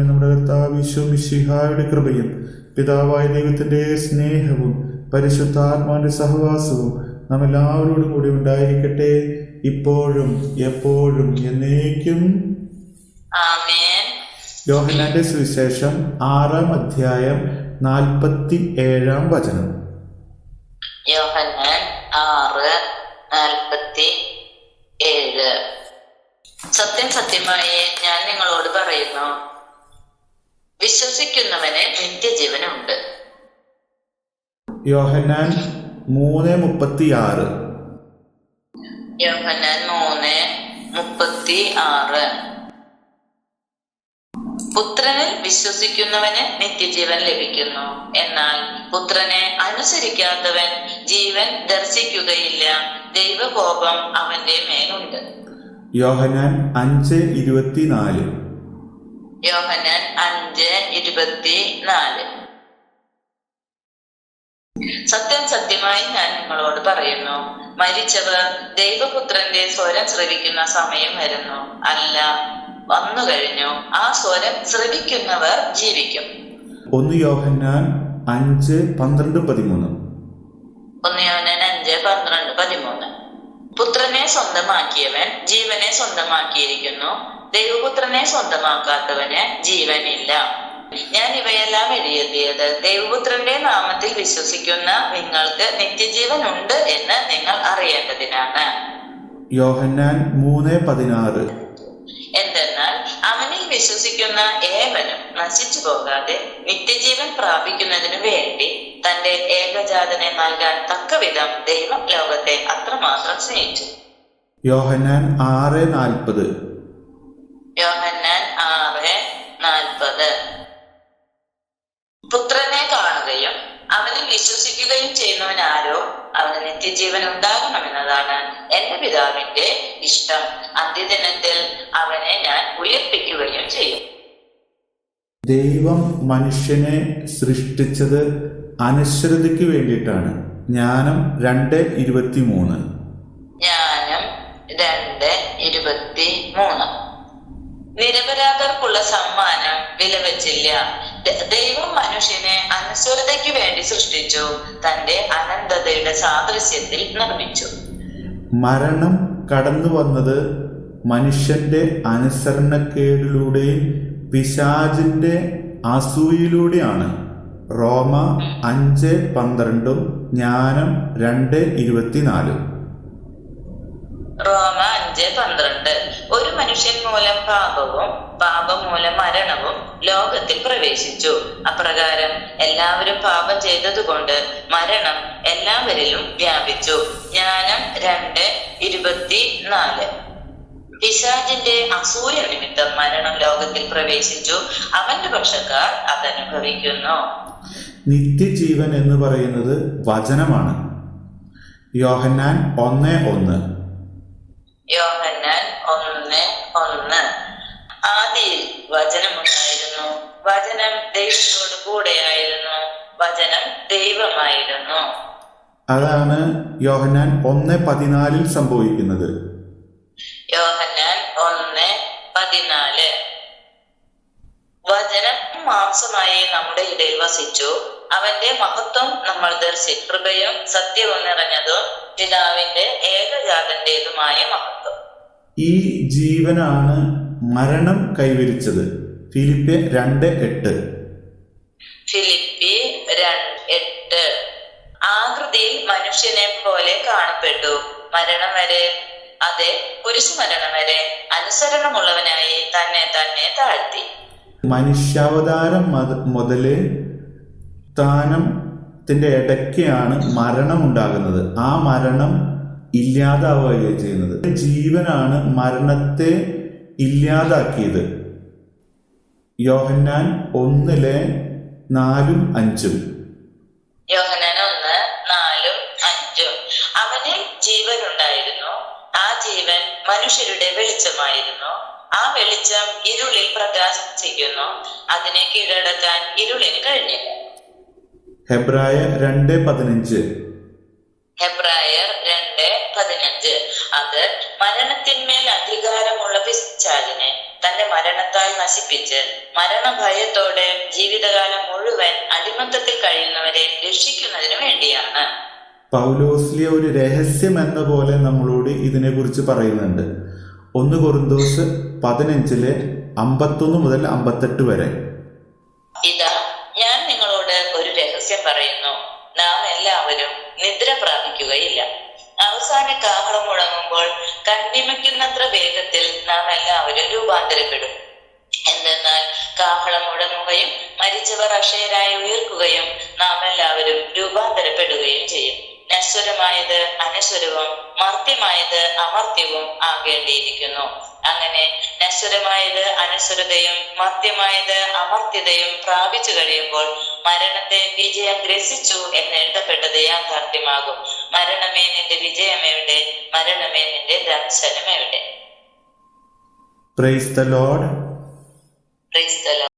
നമ്മുടെ കർത്താവ് ഈശോ മിശിഹായുടെ കൃപയും പിതാവായ ദൈവത്തിന്റെ സ്നേഹവും പരിശുദ്ധാത്മാവിന്റെ സഹവാസവും നാം എല്ലാവരോടും കൂടി ഉണ്ടായിരിക്കട്ടെ, ഇപ്പോഴും എപ്പോഴും എന്നേക്കും. ആമേൻ. യോഹന്നാന്റെ സുവിശേഷം 6-ാം അധ്യായം 47-ാം യോഹന്നാൻ 6:47. സത്യം സത്യമായി ഞാൻ നിങ്ങളോട് പറയുന്നു, വിശ്വസിക്കുന്നവന് നിത്യജീവനുണ്ട്. യോഹന്നാൻ 3:36. യോഹന്നാൻ 3:36. പുത്രനിൽ വിശ്വസിക്കുന്നവന് നിത്യജീവൻ ലഭിക്കുന്നു, എന്നാൽ പുത്രനെ അനുസരിക്കാത്തവൻ ജീവൻ ദർശിക്കുകയില്ല, ദൈവകോപം അവന്റെ മേലുണ്ട്. യോഹന്നാൻ 5:24. യോഹന്നാൻ 5:24. സത്യം സത്യമായി ഞാൻ നിങ്ങളോട് പറയുന്നു, മരിച്ചവർ ദൈവപുത്രന്റെ സ്വരം ശ്രവിക്കുന്ന സമയം വരുന്നു, അല്ല വന്നു കഴിഞ്ഞു. ആ സ്വരം ശ്രവിക്കുന്നവർ ജീവിക്കും. 1 യോഹന്നാൻ 5:12-13. 1 യോഹന്നാൻ 5:12-13. പുത്രനെ സ്വന്തമാക്കിയവൻ ജീവനെ സ്വന്തമാക്കിയിരിക്കുന്നു, ദൈവപുത്രനെ സ്വന്തമാക്കാത്തവന് ജീവനില്ല. ഞാൻ ഇവയെല്ലാം എഴുതിയത് ദൈവപുത്രന്റെ നാമത്തിൽ വിശ്വസിക്കുന്ന നിങ്ങൾക്ക് നിത്യജീവൻ ഉണ്ട് എന്ന് നിങ്ങൾ അറിയേണ്ടതിനാണ്. യോഹന്നാൻ 3:16. എന്തെന്നാൽ അവനിൽ വിശ്വസിക്കുന്ന ഏവനും നശിച്ചു പോകാതെ നിത്യജീവൻ പ്രാപിക്കുന്നതിനു വേണ്ടി തന്റെ ഏകജാതനെ നൽകാൻ തക്കവിധം ദൈവം ലോകത്തെ അത്രമാത്രം സ്നേഹിച്ചു. യോഹന്നാൻ 6:40. യോഹന്നാൻ 6:40. പുത്രനെ കാണുകയും അവനിൽ വിശ്വസിക്കുകയും ചെയ്യുന്നവനാരോ അവന് നിത്യജീവൻ ഉണ്ടാകണമെന്നതാണ് എന്റെ പിതാവിന്റെ ഇഷ്ടം. അന്ത്യദിനത്തിൽ അവനെ ഞാൻ ഉയർപ്പിക്കുകയും ചെയ്യും. ദൈവം മനുഷ്യനെ സൃഷ്ടിച്ചത് അനശ്വരതയ്ക്ക് വേണ്ടിയിട്ടാണ്. ജ്ഞാനം 2:23. ജ്ഞാനം 2:23. നിരപരാധർക്കുള്ള സമ്മാനം വിലവച്ചില്ല. ദൈവം മനുഷ്യനെ അനശ്വരതയ്ക്ക് വേണ്ടി സൃഷ്ടിച്ചു, തന്റെ അനന്തതയുടെ സാദൃശ്യത്തിൽ നിർമ്മിച്ചു. മരണം കടന്നു വന്നത് മനുഷ്യന്റെ അനുസരണക്കേടിലൂടെയും പിശാചിന്റെ അസൂയയിലൂടെയാണ്. റോമ 5:12, ജ്ഞാനം 2:24. റോമ 5:12. ഒരു മനുഷ്യൻ മൂലം പാപവും പാപം മൂലം മരണവും ലോകത്തിൽ പ്രവേശിച്ചു. അപ്രകാരം എല്ലാവരും പാപം ചെയ്തതുകൊണ്ട് മരണം എല്ലാവരിലും വ്യാപിച്ചു. ജ്ഞാനം 2:24. പിശാചിന്റെ അസൂയ നിമിത്തം മരണം ലോകത്തിൽ പ്രവേശിച്ചു, അവന്റെ പക്ഷക്കാർ അതനുഭവിക്കുന്നു. നിത്യജീവൻ എന്ന് പറയുന്നത് വചനമാണ്. യോഹന്നാൻ 1:1. യോഹന്നാൻ 1:1. ആദിയിൽ വചനമുണ്ടായിരുന്നു, വചനം ദൈവത്തോട് കൂടെയായിരുന്നു, വചനം ദൈവമായിരുന്നു. അതാണ് യോഹന്നാൻ 1:14 സംഭവിക്കുന്നത്. യോഹന്നാൻ 1:14. വചനം മാംസമായി നമ്മുടെ ഇടയിൽ വസിച്ചു, അവന്റെ മഹത്വം നമ്മൾ ദർശിച്ചു, കൃപയും സത്യവും നിറഞ്ഞതും പിതാവിന്റെ ഏകജാതന്റേതുമായ മഹത്വം. ഈ ജീവനാണ് മരണം കൈവരിച്ചത്. ഫിലിപ്പ് 2:8. ഫിലിപ്പി 2:8. ആകൃതിയിൽ മനുഷ്യനെ പോലെ കാണപ്പെട്ടു, മരണം വരെ, അതെ കുരിശുമരണം വരെ അനുസരണമുള്ളവനായി തന്നെ താഴ്ത്തി. മനുഷ്യാവതാരം മുതല് സ്ഥാനത്തിന്റെ ഇടയ്ക്കാണ് മരണം ഉണ്ടാകുന്നത്. ആ മരണം ഇല്ലാതാവുകയാണ് ചെയ്യുന്നത്. ജീവനാണ് മരണത്തെ ഇല്ലാതാക്കിയത്. യോഹന്നാൻ 1:4-5. യോഹന്നാൻ 1:4-5. അവനിൽ ജീവൻ ഉണ്ടായിരുന്നു, ആ ജീവൻ മനുഷ്യരുടെ വെളിച്ചമായിരുന്നു. ആ വെളിച്ചം ഇരുളിൽ പ്രകാശിക്കുന്നു, അതിനെ കീഴടക്കാൻ ഇരുളിന് കഴിഞ്ഞില്ല. ഹെബ്രായ 2:15. ഹെബ്രായർ 2:15. അത് മരണത്തിന്മേൽ അധികാരമുള്ള പിശാചിനെ തന്റെ മരണത്താൽ നശിപ്പിച്ച് മരണഭയത്തോടെ ജീവിതകാലം മുഴുവൻ അടിമത്തത്തിൽ കഴിയുന്നവരെ രക്ഷിക്കുന്നതിന് വേണ്ടിയാണ്. പൗലോസ്ലിയ ഒരു രഹസ്യം എന്ന പോലെ നമ്മളോട് ഇതിനെക്കുറിച്ച് പറയുന്നുണ്ട്. 1 കൊറിന്തോസ് 15:51 മുതൽ 58 വരെ. ഇതാ, ഞാൻ നിങ്ങളോട് ഒരു രഹസ്യം പറയുന്നു. നാം എല്ലാവരും നിദ്ര പ്രാപിക്കുകയില്ല. അവസാന കാഹളം മുഴങ്ങുമ്പോൾ കണ്ണിമയ്ക്കുന്നത്ര വേഗത്തിൽ നാം എല്ലാവരും രൂപാന്തരപ്പെടും. എന്തെന്നാൽ കാഹളം മുഴങ്ങുകയും മരിച്ചവർ അക്ഷയരായി ഉയർക്കുകയും നാം എല്ലാവരും രൂപാന്തരപ്പെടുകയും ചെയ്യും. നശ്വരമായത് അനശ്വരവും മർത്യമായത് അമർത്യവും ആകേണ്ടിയിരിക്കുന്നു. അങ്ങനെ നശ്വരമായത് അനശ്വരതയും മർത്യമായത് അമർത്യതയും പ്രാപിച്ചു കഴിയുമ്പോൾ മരണത്തെ വിജയം ഗ്രസിച്ചു എന്ന് എഴുതപ്പെട്ടത് യാഥാർത്ഥ്യമാകും. മരണമേ നിന്റെ വിജയമെവിടെ? മരണമേ നിന്റെ ദംശനമെവിടെ? Praise the Lord. Praise the Lord.